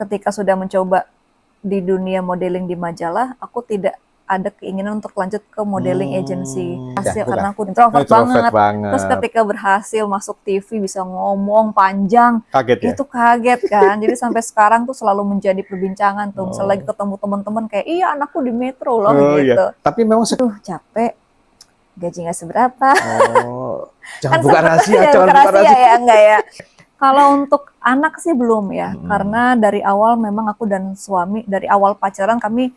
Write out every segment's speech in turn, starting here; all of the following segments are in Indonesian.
ketika sudah mencoba di dunia modeling di majalah, aku tidak ada keinginan untuk lanjut ke modeling agency. Hasil karena aku introvert banget. Terus ketika berhasil masuk TV bisa ngomong panjang, kaget ya? Itu kaget kan. Jadi sampai sekarang tuh selalu menjadi perbincangan tuh. Misalnya lagi ketemu teman-teman kayak, iya anakku di Metro loh gitu. Iya. Tapi memang capek, gaji nggak seberapa. Jangan buka rahasia, jangan buka rahasia ya, enggak ya. Kalau untuk anak sih belum ya, karena dari awal memang aku dan suami, dari awal pacaran kami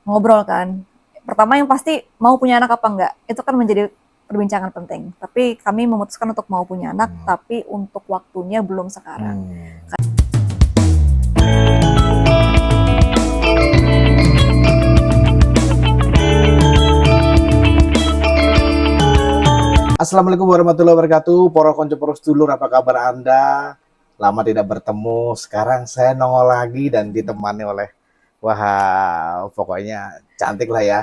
ngobrol kan. Pertama yang pasti mau punya anak apa enggak, itu kan menjadi perbincangan penting. Tapi kami memutuskan untuk mau punya anak, tapi untuk waktunya belum sekarang. Assalamualaikum warahmatullahi wabarakatuh, poro konco poro sedulur, apa kabar Anda? Lama tidak bertemu, sekarang saya nongol lagi dan ditemani oleh, wah pokoknya cantik lah ya.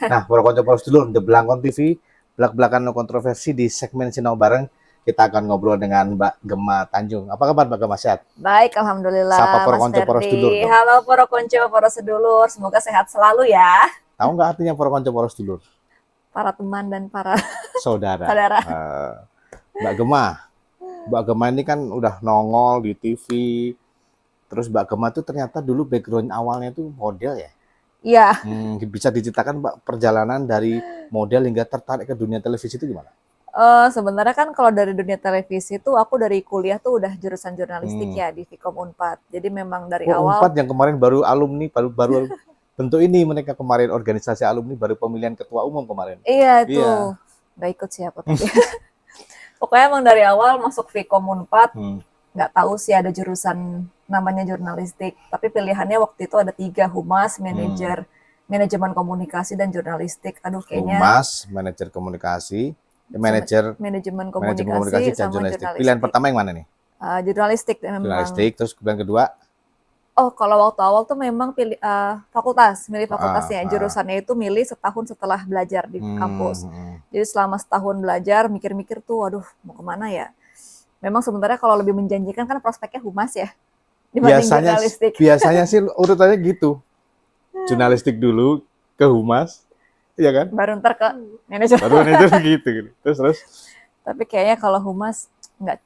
Nah, poro konco poro sedulur, The Blangkon TV, belak-belakan no kontroversi di segmen Sinau Bareng, kita akan ngobrol dengan Mbak Gemma Tanjung. Apa kabar Mbak Gemma, sehat? Baik, alhamdulillah. Sapa poro konco poro sedulur. Halo poro konco poro sedulur, semoga sehat selalu ya. Tahu nggak artinya poro konco poro sedulur? Para teman dan para saudara. Mbak Gemma ini kan udah nongol di TV. Terus Mbak Gemma tuh ternyata dulu background awalnya tuh model ya? Iya. Bisa diceritakan Mbak perjalanan dari model hingga tertarik ke dunia televisi itu gimana? Sebenarnya kan kalau dari dunia televisi tuh aku dari kuliah tuh udah jurusan jurnalistik ya di Vkom Unpad. Jadi memang dari awal. Unpad yang kemarin baru alumni, baru bentuk ini mereka kemarin organisasi alumni baru pemilihan ketua umum kemarin. Iya itu, nggak ikut siapa tapi. Pokoknya emang dari awal masuk Vkom Unpad, nggak tahu sih ada jurusan namanya jurnalistik. Tapi pilihannya waktu itu ada 3, humas, manajemen komunikasi dan jurnalistik. Aduh kayaknya. Humas, manajer komunikasi, manajemen komunikasi dan jurnalistik. Pilihan pertama yang mana nih? Jurnalistik. Jurnalistik, terus pilihan kedua? Oh, kalau waktu awal tuh memang milih fakultasnya. Jurusannya itu milih setahun setelah belajar di kampus. Jadi selama setahun belajar, mikir-mikir tuh, waduh, mau kemana ya? Memang sebenarnya kalau lebih menjanjikan kan prospeknya humas ya, dibanding jurnalistik. Biasanya sih urutannya gitu. Jurnalistik dulu, ke humas, iya kan? Baru ntar ke manajer. Baru manajer gitu. Terus. Tapi kayaknya kalau humas, nggak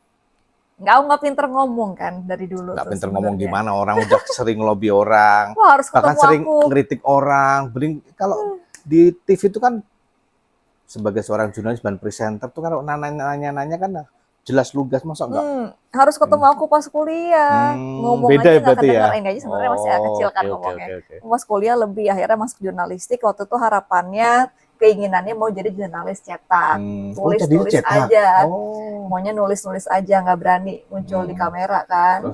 pinter ngomong kan dari dulu. Nggak pinter ngomong gimana, orang udah sering lobby orang. Wah, harus bahkan sering aku. ngeritik orang. Kalau di TV itu kan sebagai seorang jurnalis dan presenter tuh kalau nanya kan jelas lugas, masa enggak? Harus ketemu aku pas kuliah. Ngomong beda aja nggak kedengar. Ya? Enggak, sebenarnya masih kecil kan ngomongnya. Pas kuliah lebih, akhirnya masuk jurnalistik. Waktu itu harapannya, keinginannya mau jadi jurnalis cetak, tulis aja, maunya nulis aja, nggak berani muncul di kamera kan.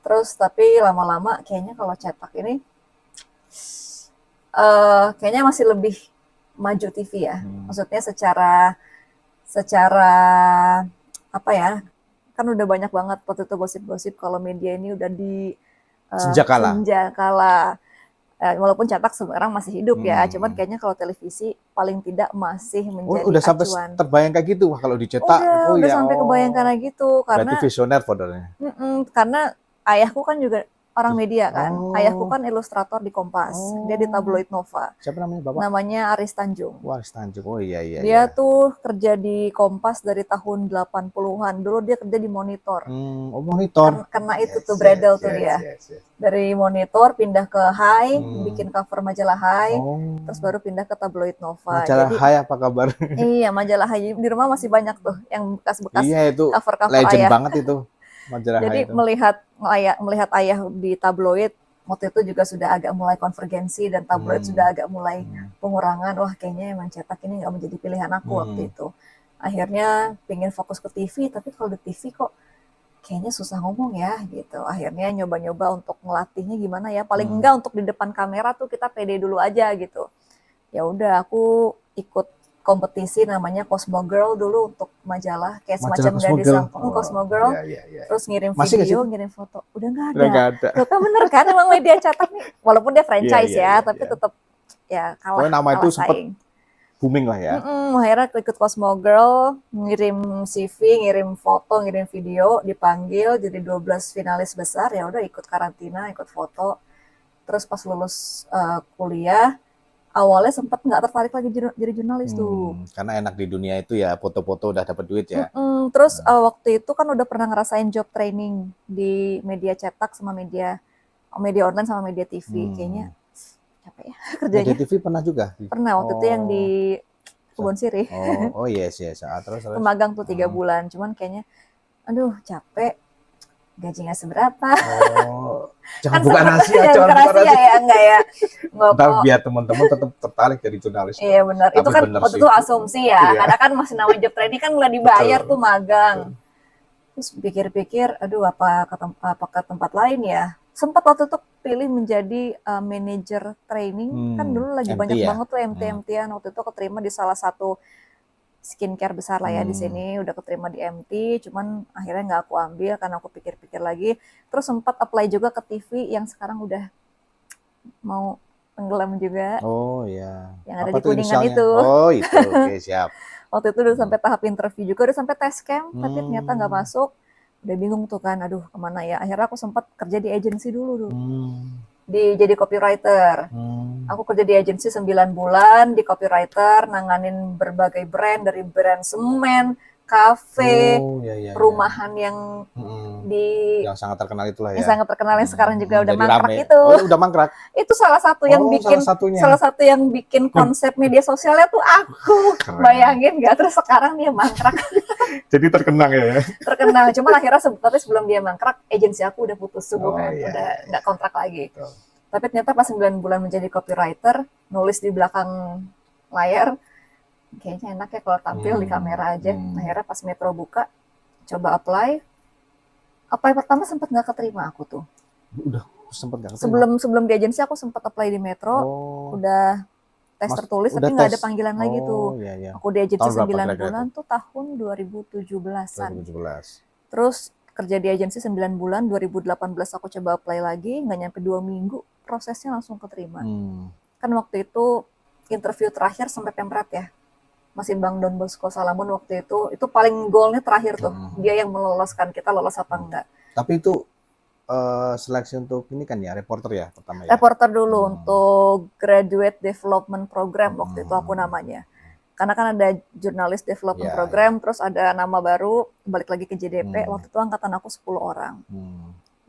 Terus tapi lama-lama kayaknya kalau cetak ini kayaknya masih lebih maju TV ya, maksudnya secara apa ya, kan udah banyak banget waktu itu gosip-gosip kalau media ini udah di senjakala. Walaupun cetak sekarang masih hidup ya, cuman kayaknya kalau televisi paling tidak masih menjadi udah acuan. Sampai terbayang kayak gitu kalau dicetak. Udah sampai kebayang kayak gitu karena berarti visioner fotonya. Karena ayahku kan juga orang media kan. Ayahku kan ilustrator di Kompas. Dia di tabloid Nova. Siapa namanya Bapak? Namanya Aris Tanjung. Wah, Aris Tanjung. Oh iya. Dia tuh kerja di Kompas dari tahun 80-an. Dulu dia kerja di Monitor. Monitor. Karena itu tuh bredel tuh dia. Dari Monitor pindah ke Hai, bikin cover majalah Hai. Terus baru pindah ke tabloid Nova. Majalah Hai apa kabar? Iya, majalah Hai. Di rumah masih banyak tuh yang bekas-bekas cover-cover legend ayah. banget itu. Jadi melihat ayah di tabloid waktu itu juga sudah agak mulai konvergensi dan tabloid sudah agak mulai pengurangan. Wah, kayaknya emang cetak ini nggak menjadi pilihan aku waktu itu. Akhirnya pengen fokus ke TV, tapi kalau di TV kok kayaknya susah ngomong ya gitu. Akhirnya nyoba-nyoba untuk ngelatihnya gimana ya. Paling enggak untuk di depan kamera tuh kita pede dulu aja gitu. Ya udah, aku ikut kompetisi namanya Cosmo Girl dulu untuk majalah kayak semacam gadis Cosmo Girl. Terus ngirim video, ngirim foto. Udah nggak ada. Loh, kan bener kan emang media cetak nih. Walaupun dia franchise tapi tetap ya kalah. Nama itu sempat booming lah ya. Akhirnya ikut Cosmo Girl, ngirim CV, ngirim foto, ngirim video, dipanggil jadi 12 finalis besar, ya udah ikut karantina, ikut foto. Terus pas lulus kuliah, awalnya sempat nggak tertarik lagi jadi jurnalis tuh. Karena enak di dunia itu ya, foto-foto udah dapat duit ya. Terus waktu itu kan udah pernah ngerasain job training di media cetak sama media online sama media TV. Kayaknya capek ya kerjanya. Media TV pernah juga? Pernah, waktu itu yang di Kebon Sirih. Yes. Terus. Magang tuh 3 bulan. Cuman kayaknya, aduh capek, gaji nggak seberapa. Jangan Kan buka rahasia, jangan buka rahasia ya, enggak ya. Ntar biar teman-teman tetap tertarik jadi jurnalis. Iya benar, itu kan waktu itu asumsi ya, karena kan masih namanya job training kan nggak dibayar tuh magang. Terus pikir-pikir, aduh apa ke tempat lain ya. Sempat waktu itu pilih menjadi manajer training, kan dulu lagi banyak banget tuh MT-MT-an. Waktu itu keterima di salah satu skincare besar lah ya di sini, udah keterima di MT, cuman akhirnya nggak aku ambil karena aku pikir-pikir lagi. Terus sempat apply juga ke TV yang sekarang udah mau tenggelam juga. Oh iya. Yang ada di Kuningan itu. Oh itu, oke siap. Waktu itu udah sampai tahap interview juga, udah sampai tes camp, tapi ternyata nggak masuk. Udah bingung tuh kan, aduh kemana ya. Akhirnya aku sempat kerja di agensi dulu. Jadi copywriter. Aku kerja di agensi 9 bulan, di copywriter, nanganin berbagai brand, dari brand semen, kafe, perumahan yang yang sangat terkenal itulah ya. Yang sangat terkenal yang sekarang juga udah Jadi mangkrak rame. itu. Oh, udah mangkrak. Itu salah satu yang bikin salah satu yang bikin konsep media sosialnya tuh aku. Keren. Bayangin nggak? Terus sekarang dia mangkrak. Jadi terkenang ya. Terkenal. Cuman akhirnya tapi sebelum dia mangkrak, agensi aku udah putus kan. Udah nggak kontrak lagi. Betul. Tapi ternyata pas 9 bulan menjadi copywriter, nulis di belakang layar, kayaknya enak ya kalau tampil di kamera aja. Akhirnya pas Metro buka, coba apply pertama sempat nggak keterima aku tuh. Udah sempat nggak keterima? Sebelum di agensi aku sempat apply di Metro, udah tes tertulis tapi nggak ada panggilan lagi tuh. Iya. Aku di agensi 9 bulan tuh tahun 2017-an. Terus kerja di agensi 9 bulan, 2018 aku coba apply lagi, nggak nyampe 2 minggu, prosesnya langsung keterima. Kan waktu itu interview terakhir sampai Pemret ya, masih Bang Don Bosco Salamun waktu itu paling goalnya terakhir tuh, dia yang meloloskan, kita lolos apa enggak. Tapi itu seleksi untuk ini kan ya, reporter ya pertama ya? Reporter dulu untuk Graduate Development Program waktu itu aku namanya. Karena kan ada Journalist Development Program, terus ada nama baru, balik lagi ke JDP, waktu itu angkatan aku 10 orang.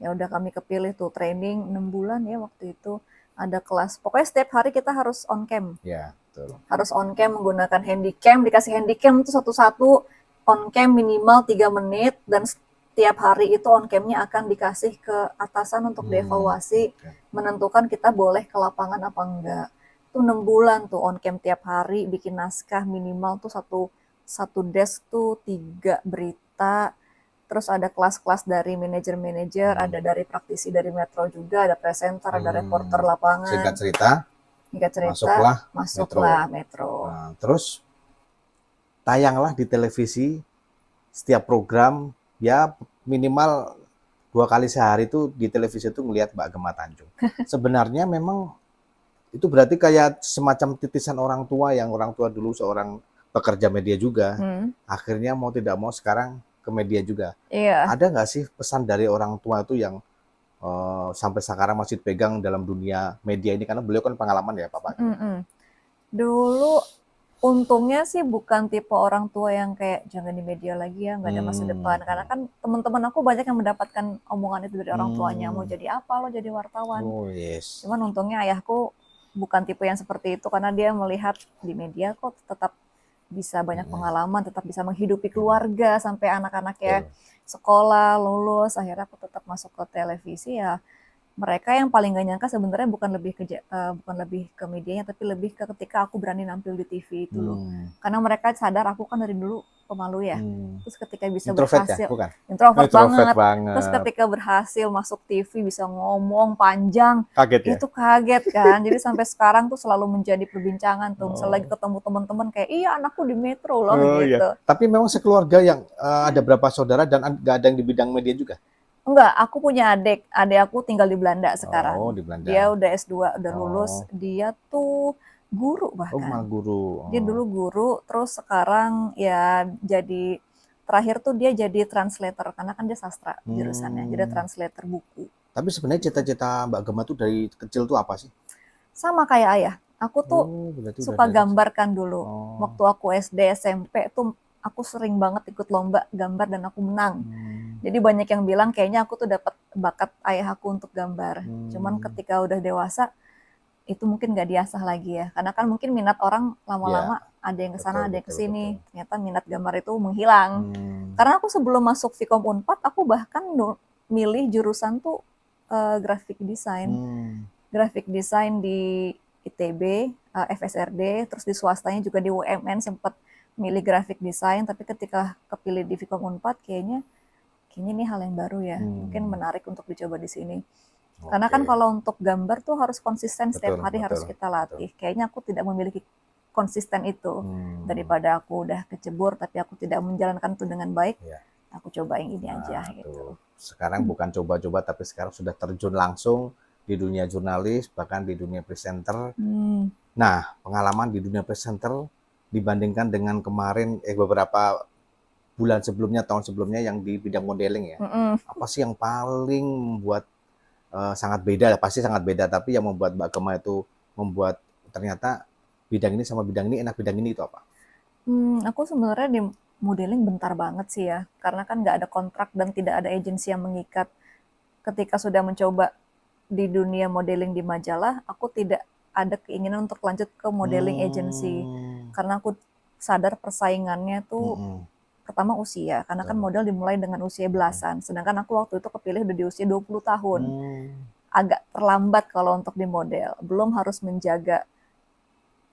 Ya udah kami kepilih tuh training 6 bulan ya waktu itu, ada kelas. Pokoknya setiap hari kita harus on cam. Ya, betul. Harus on cam menggunakan handycam, dikasih handycam itu satu-satu on cam minimal 3 menit, dan setiap hari itu on camnya akan dikasih ke atasan untuk dievaluasi, menentukan kita boleh ke lapangan apa enggak. Itu 6 bulan tuh on cam tiap hari, bikin naskah minimal tuh satu desk tuh 3 berita, terus ada kelas-kelas dari manajer-manajer, ada dari praktisi dari Metro juga, ada presenter, ada reporter lapangan. Singkat cerita, masuklah Metro. Nah, terus tayanglah di televisi setiap program ya minimal 2 kali sehari tuh di televisi itu ngelihat Mbak Gemma Tanjung. Sebenarnya memang itu berarti kayak semacam titisan orang tua, yang orang tua dulu seorang pekerja media juga, akhirnya mau tidak mau sekarang ke media juga. Iya. Ada nggak sih pesan dari orang tua itu yang sampai sekarang masih pegang dalam dunia media ini, karena beliau kan pengalaman ya Bapak? Dulu untungnya sih bukan tipe orang tua yang kayak jangan di media lagi ya, nggak ada masa depan. Karena kan teman-teman aku banyak yang mendapatkan omongan itu dari orang tuanya, mau jadi apa lo jadi wartawan. Cuman untungnya ayahku bukan tipe yang seperti itu, karena dia melihat di media kok tetap bisa banyak pengalaman, tetap bisa menghidupi keluarga sampai anak-anaknya sekolah, lulus. Akhirnya aku tetap masuk ke televisi ya. Mereka yang paling gak nyangka sebenarnya bukan lebih ke medianya, tapi lebih ke ketika aku berani nampil di TV itu loh. Karena mereka sadar aku kan dari dulu pemalu ya. Terus ketika bisa berhasil, introvert banget. Terus ketika berhasil masuk TV bisa ngomong panjang, itu kaget kan. Jadi sampai sekarang tuh selalu menjadi perbincangan tuh. Misalnya lagi ketemu teman-teman kayak, iya anakku di Metro loh gitu. Tapi memang sekeluarga yang ada berapa saudara dan gak ada yang di bidang media juga? Enggak, aku punya adik aku tinggal di Belanda sekarang. Di Belanda. Dia udah S2, udah lulus. Dia tuh guru Oh, malah bahkan. guru. Dia dulu guru, terus sekarang ya jadi terakhir tuh dia jadi translator karena kan dia sastra jurusannya, jadi Hmm. translator buku. Tapi sebenarnya Gitu. cita-cita Mbak Gemma tuh dari kecil tuh apa sih? Sama kayak ayah, aku tuh Oh, berarti udah suka dari kecil. gambar kan dulu. Oh. Waktu aku SD, SMP tuh aku sering banget ikut lomba gambar dan aku menang. Hmm. Jadi banyak yang bilang kayaknya aku tuh dapat bakat ayah aku untuk gambar. Cuman Hmm. ketika udah dewasa itu mungkin nggak diasah lagi ya. Karena kan mungkin minat orang Ya, lama-lama ada yang ke betul, sana, ada yang ke betul, betul. sini. Ternyata minat gambar itu menghilang. Hmm. Karena aku sebelum masuk Vkom Unpad, aku bahkan milih jurusan tuh graphic design. Hmm. Graphic design di ITB, FSRD, terus di swastanya juga di UMN sempat milih graphic design, tapi ketika kepilih di Vkom Unpad kayaknya ini hal yang baru ya, mungkin Hmm. menarik untuk dicoba di sini. Karena kan Oke. kalau untuk gambar tuh harus konsisten, setiap Betul, hari harus betul, kita betul. latih. Kayaknya aku tidak memiliki konsisten itu. Hmm. Daripada aku udah kecebur tapi aku tidak menjalankan itu dengan baik, Ya. aku coba yang ini aja Nah, gitu. tuh. Sekarang bukan coba-coba tapi sekarang sudah terjun langsung di dunia jurnalis, bahkan di dunia presenter. Nah, pengalaman di dunia presenter dibandingkan dengan kemarin beberapa bulan sebelumnya, tahun sebelumnya yang di bidang modeling ya. Apa sih yang paling membuat sangat beda? Pasti sangat beda, tapi yang membuat Mbak Gemma itu membuat ternyata bidang ini sama bidang ini enak, bidang ini itu apa? Aku sebenarnya di modeling bentar banget sih ya, karena kan nggak ada kontrak dan tidak ada agensi yang mengikat. Ketika sudah mencoba di dunia modeling di majalah, aku tidak ada keinginan untuk lanjut ke modeling agency. Hmm. Karena aku sadar persaingannya tuh Mm-mm. pertama usia, karena kan Betul. model dimulai dengan usia belasan. Sedangkan aku waktu itu kepilih udah di usia 20 tahun. Hmm. Agak terlambat kalau untuk di model. Belum harus menjaga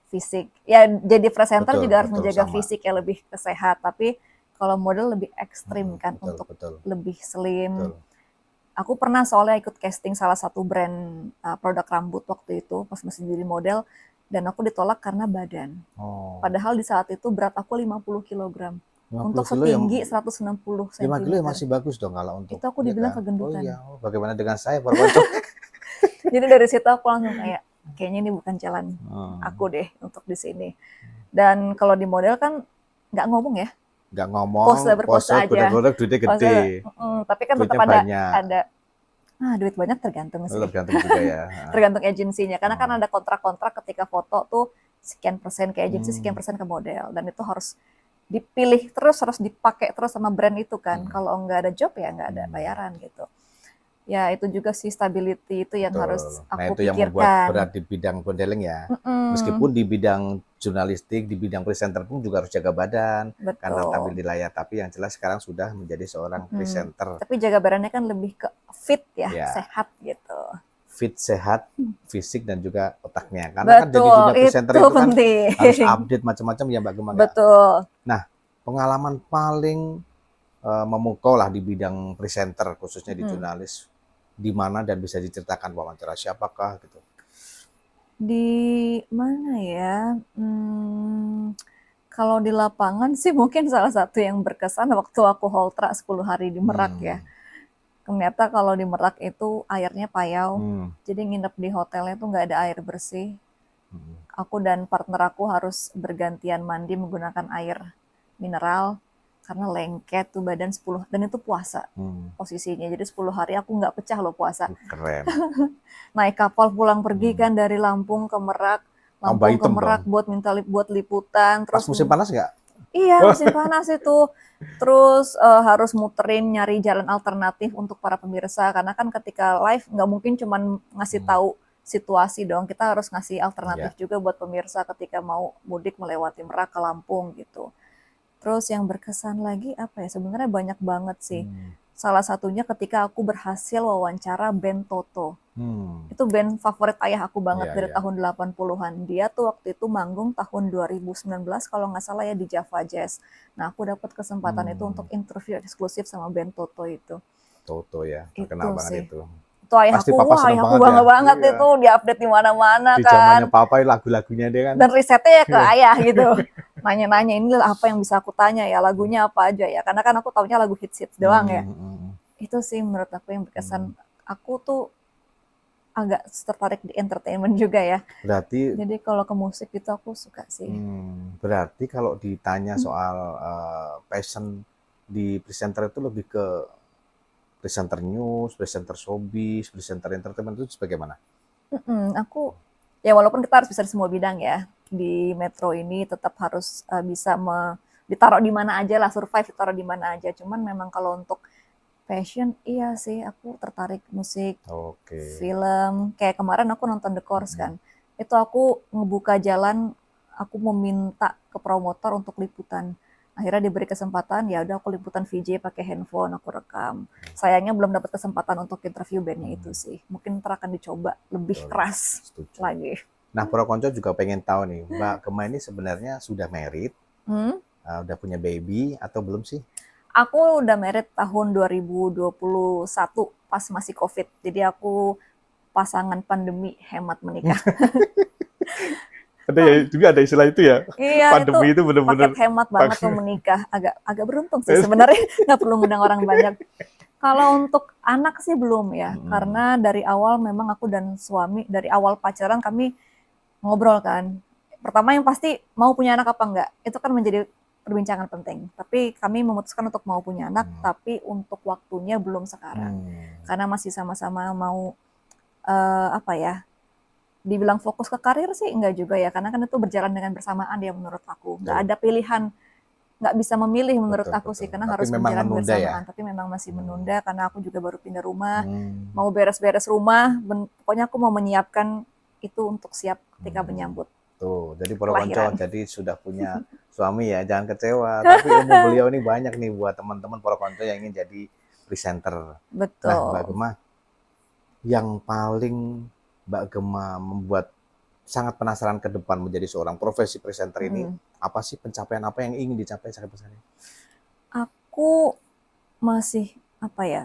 fisik. Ya jadi presenter Betul, juga harus betul menjaga sama. fisik yang lebih sehat. Tapi kalau model lebih ekstrim kan Betul, untuk betul, lebih slim. betul. Aku pernah soalnya ikut casting salah satu brand produk rambut waktu itu pas masih jadi model dan aku ditolak karena badan. Oh, Padahal di saat itu berat aku 50 kg 50 untuk kilo yang setinggi 160 5 kilo ya cm. masih bagus dong kalau untuk Itu aku ya dibilang kan? Oh kegendutan. iya, oh, bagaimana dengan saya Pak Kocok? Jadi dari situ aku langsung kayak kayaknya ini bukan jalan Hmm. aku deh untuk di sini. Dan kalau di model kan nggak ngomong ya, Nggak ngomong, pose berpose pose, aja. produk duitnya Pose, gede, tapi kan tetap duitnya banyak, ada duit banyak tergantung sih. tergantung juga ya. Tergantung agensinya. Karena kan Oh. ada kontrak-kontrak ketika foto tuh sekian persen ke agensi, sekian Hmm. persen ke model. Dan itu harus dipilih terus, harus dipakai terus sama brand itu kan. Kalau nggak ada job ya nggak ada bayaran gitu. Ya itu juga sih stability itu yang harus Betul. Nah, aku itu yang membuat berat pikirkan. di bidang modeling ya. Mm-mm, Meskipun di bidang jurnalistik, di bidang presenter pun juga harus jaga badan karena tampil betul. di layar. Tapi yang jelas sekarang sudah menjadi seorang presenter. Tapi jaga badannya kan lebih ke fit ya, Ya, sehat gitu. fit, sehat, fisik dan juga otaknya. Karena kan jadi Betul, dunia presenter itu itu kan harus penting. update macam-macam ya Mbak Gemang ya. Betul. Nah, pengalaman paling memukau lah di bidang presenter khususnya di jurnalis di mana dan bisa diceritakan wawancara siapakah gitu. Di mana ya? Kalau di lapangan sih mungkin salah satu yang berkesan waktu aku holtra 10 hari di Merak ya. Hmm. Ternyata kalau di Merak itu airnya payau, Hmm. jadi nginep di hotelnya tuh nggak ada air bersih. Hmm. Aku dan partner aku harus bergantian mandi menggunakan air mineral karena lengket tuh badan 10 dan itu puasa posisinya. Jadi 10 hari aku nggak pecah loh puasa. Keren. Naik kapal pulang pergi kan dari Lampung ke Merak. Tambah Lampung ke hitam Merak dong. buat liputan. Pas Terus musim panas nggak? iya musim panas itu. Terus harus muterin nyari jalan alternatif untuk para pemirsa karena kan ketika live nggak mungkin cuman ngasih tahu situasi dong, kita harus ngasih alternatif Ya. juga buat pemirsa ketika mau mudik melewati Merak ke Lampung gitu. Terus yang berkesan lagi apa ya? Sebenarnya banyak banget sih. Salah satunya ketika aku berhasil wawancara band Toto. Itu band favorit ayah aku banget dari tahun 80-an. Dia tuh waktu itu manggung tahun 2019 kalau nggak salah ya di Java Jazz. Nah aku dapat kesempatan itu untuk interview eksklusif sama band Toto itu. Toto ya, terkenal Itu banget sih. itu. Itu ayah Pasti aku, papa wah seneng ayah aku banget ya. bangga banget Iya. itu diupdate di mana-mana Di kan. zamannya papa lagu-lagunya dia kan. Dan risetnya ya ke Iya. ayah gitu. Nanya-nanya ini apa yang bisa aku tanya ya, lagunya apa aja ya. Karena kan aku taunya lagu hits-hits doang ya. Itu sih menurut aku yang berkesan. Aku tuh agak tertarik di entertainment juga ya. Berarti Jadi kalau ke musik itu aku suka sih. berarti kalau ditanya soal passion di presenter itu lebih ke presenter news, presenter showbiz, presenter entertainment itu bagaimana? Aku ya walaupun kita harus bisa di semua bidang ya. Di Metro ini tetap harus bisa ditaruh di mana aja lah, survive ditaruh di mana aja. Cuman memang kalau untuk passion, iya sih aku tertarik musik, Oke. film. Kayak kemarin aku nonton The Course kan. Itu aku ngebuka jalan, aku meminta ke promotor untuk liputan. Akhirnya diberi kesempatan, ya udah aku liputan VJ pakai handphone, aku rekam. Sayangnya belum dapat kesempatan untuk interview bandnya itu sih. Mungkin ntar akan dicoba lebih Betul, keras setuju. lagi. Nah, Pro Konco juga pengen tahu nih, Mbak Gema ini sebenarnya sudah married, udah punya baby atau belum sih? Aku udah married tahun 2021 pas masih COVID. Jadi aku pasangan pandemi hemat menikah. Ada ya, juga ada istilah itu ya. Iya, Pandemi itu benar-benar paket hemat banget tuh menikah. Agak beruntung sih sebenarnya, nggak perlu ngundang orang banyak. Kalau untuk anak sih belum ya, karena dari awal memang aku dan suami dari awal pacaran kami ngobrol kan. Pertama yang pasti mau punya anak apa enggak, itu kan menjadi perbincangan penting. Tapi kami memutuskan untuk mau punya anak, tapi untuk waktunya belum sekarang. Karena masih sama-sama mau apa ya, dibilang fokus ke karir sih enggak juga ya, karena kan itu berjalan dengan bersamaan ya menurut aku. Nggak ada pilihan, nggak bisa memilih menurut aku sih, karena Tapi harus memang berjalan menunda ya. bersamaan. Tapi memang masih menunda karena aku juga baru pindah rumah, mau beres-beres rumah, pokoknya aku mau menyiapkan itu untuk siap ketika menyambut Tuh, jadi Pro Konco kelahiran. jadi sudah punya suami ya, jangan kecewa. Tapi ilmu beliau ini banyak nih buat teman-teman Pro Konco yang ingin jadi presenter. Nah, Mbak Betul. Gema, yang paling Mbak Gema membuat sangat penasaran ke depan menjadi seorang profesi presenter ini, apa sih pencapaian apa yang ingin dicapai sampai sana? Aku masih apa ya?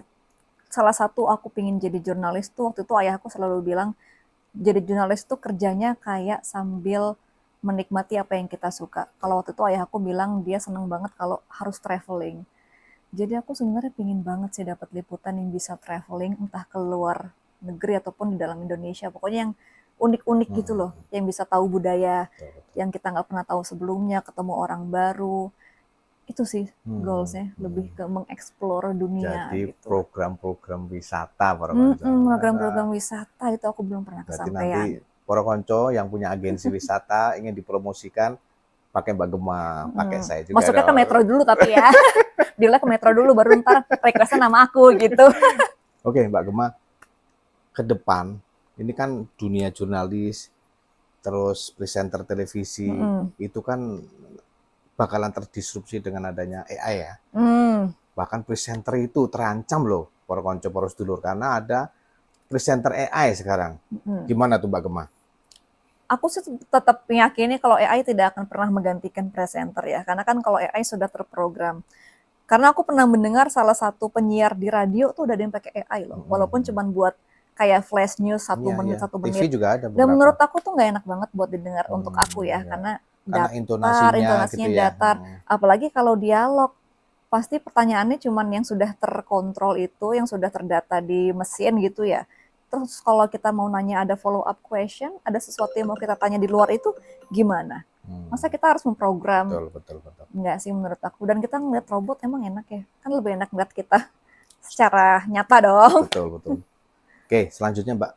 Salah satu aku pingin jadi jurnalis tuh waktu itu ayahku selalu bilang jadi jurnalis tuh kerjanya kayak sambil menikmati apa yang kita suka. Kalau waktu itu ayahku bilang dia seneng banget kalau harus traveling. Jadi aku sebenarnya pingin banget sih dapat liputan yang bisa traveling entah ke luar negeri ataupun di dalam Indonesia. Pokoknya yang unik-unik gitu loh, yang bisa tahu budaya yang kita nggak pernah tahu sebelumnya, ketemu orang baru. Itu sih goalsnya, lebih ke mengeksplor dunia Jadi gitu. program-program wisata Pro Konco. Program-program wisata itu aku belum pernah Berarti nanti kesampaian. Pro Konco yang punya agensi wisata ingin dipromosikan pakai Mbak Gema, pakai saya juga Masuknya ke dong. Metro dulu tapi ya. Dealnya ke Metro dulu baru ntar requestnya nama aku gitu. Oke, Mbak Gema, ke depan ini kan dunia jurnalis terus presenter televisi itu kan bakalan terdisrupsi dengan adanya AI ya. Bahkan presenter itu terancam loh, Pro Konco, Pro Sedulur, karena ada presenter AI sekarang. Gimana tuh Mbak Gema? Aku sih tetap meyakini kalau AI tidak akan pernah menggantikan presenter ya. Karena kan kalau AI sudah terprogram. Karena aku pernah mendengar salah satu penyiar di radio tuh udah ada yang pakai AI loh. Walaupun cuma buat kayak flash news 1 Iya, menit, iya. 1 TV menit. juga ada Dan menurut beberapa. aku tuh nggak enak banget buat didengar untuk aku ya. Ya. Karena Karena datar, intonasinya gitu ya. datar. Apalagi kalau dialog. Pasti pertanyaannya cuman yang sudah terkontrol itu, yang sudah terdata di mesin gitu ya. Terus kalau kita mau nanya ada follow up question, ada sesuatu yang mau kita tanya di luar itu gimana? Masa kita harus memprogram? Betul. Enggak sih menurut aku. Dan kita ngeliat robot emang enak ya. Kan lebih enak ngeliat kita secara nyata dong. Betul. Oke, selanjutnya Mbak,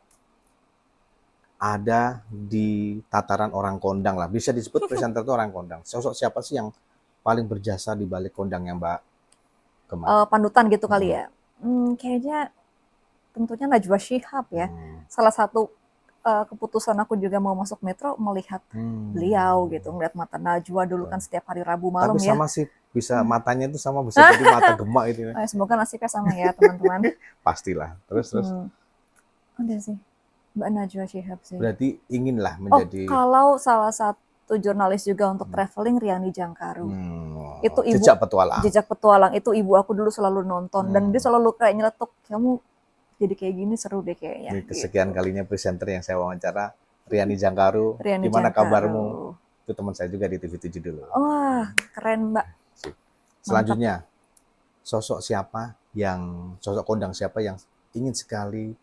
ada di tataran orang kondang lah. Bisa disebut presenter itu orang kondang. Sosok siapa sih yang paling berjasa di balik kondangnya Mbak Gema? Panutan gitu kali ya. Kayaknya tentunya Najwa Shihab ya. Salah satu keputusan aku juga mau masuk Metro melihat beliau gitu, ngeliat mata Najwa dulu kan setiap hari Rabu malam Tapi ya. sama sih, bisa matanya itu sama, bisa jadi mata Gema itu. Semoga nasibnya sama ya teman-teman. Pastilah. Terus. Udah sih, Mbak Najwa Shihab sih. Berarti inginlah menjadi. Kalau salah satu jurnalis juga untuk traveling, Riani Jangkaru. Itu ibu Jejak petualang itu ibu aku dulu selalu nonton dan dia selalu kayak nyeletuk, kamu jadi kayak gini seru deh kayaknya. Ini kesekian kalinya presenter yang saya wawancara, Riani Jangkaru. Riani Gimana Jangkaru. kabarmu? Itu teman saya juga di TV7 dulu. Wah, keren Mbak. Selanjutnya, sosok kondang siapa yang ingin sekali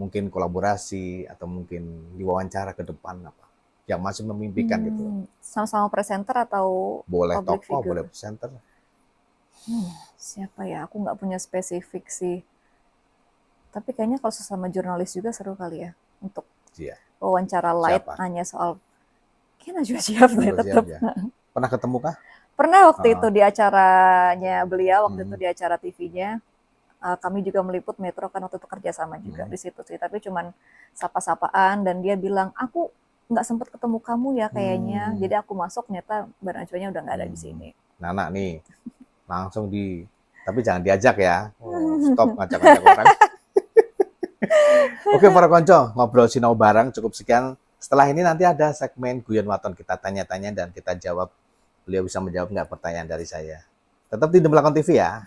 mungkin kolaborasi atau mungkin diwawancara ke depan apa yang masih memimpikan gitu. Sama-sama presenter atau Boleh public tokoh, figure? boleh presenter. Siapa ya? Aku nggak punya spesifik sih. Tapi kayaknya kalau sesama jurnalis juga seru kali ya untuk Iya. wawancara live Siapa? nanya soal. Kayaknya Najwa Shihab deh Najwa tetap. Shihab, ya. Pernah ketemu kah? Pernah waktu Ah. itu di acaranya beliau, waktu itu di acara TV-nya. Kami juga meliput Metro kan waktu itu kerja sama juga di situ sih. Tapi cuman sapa-sapaan dan dia bilang, aku nggak sempat ketemu kamu ya kayaknya. Jadi aku masuk ternyata Mbak Najwanya udah nggak ada di sini. Nana nih, langsung tapi jangan diajak ya. Stop ngajak-ngajak orang. Oke para konco, ngobrol sinau bareng cukup sekian. Setelah ini nanti ada segmen Guyon Waton, kita tanya-tanya dan kita jawab. Beliau bisa menjawab nggak pertanyaan dari saya. Tetap di The Melakon TV ya.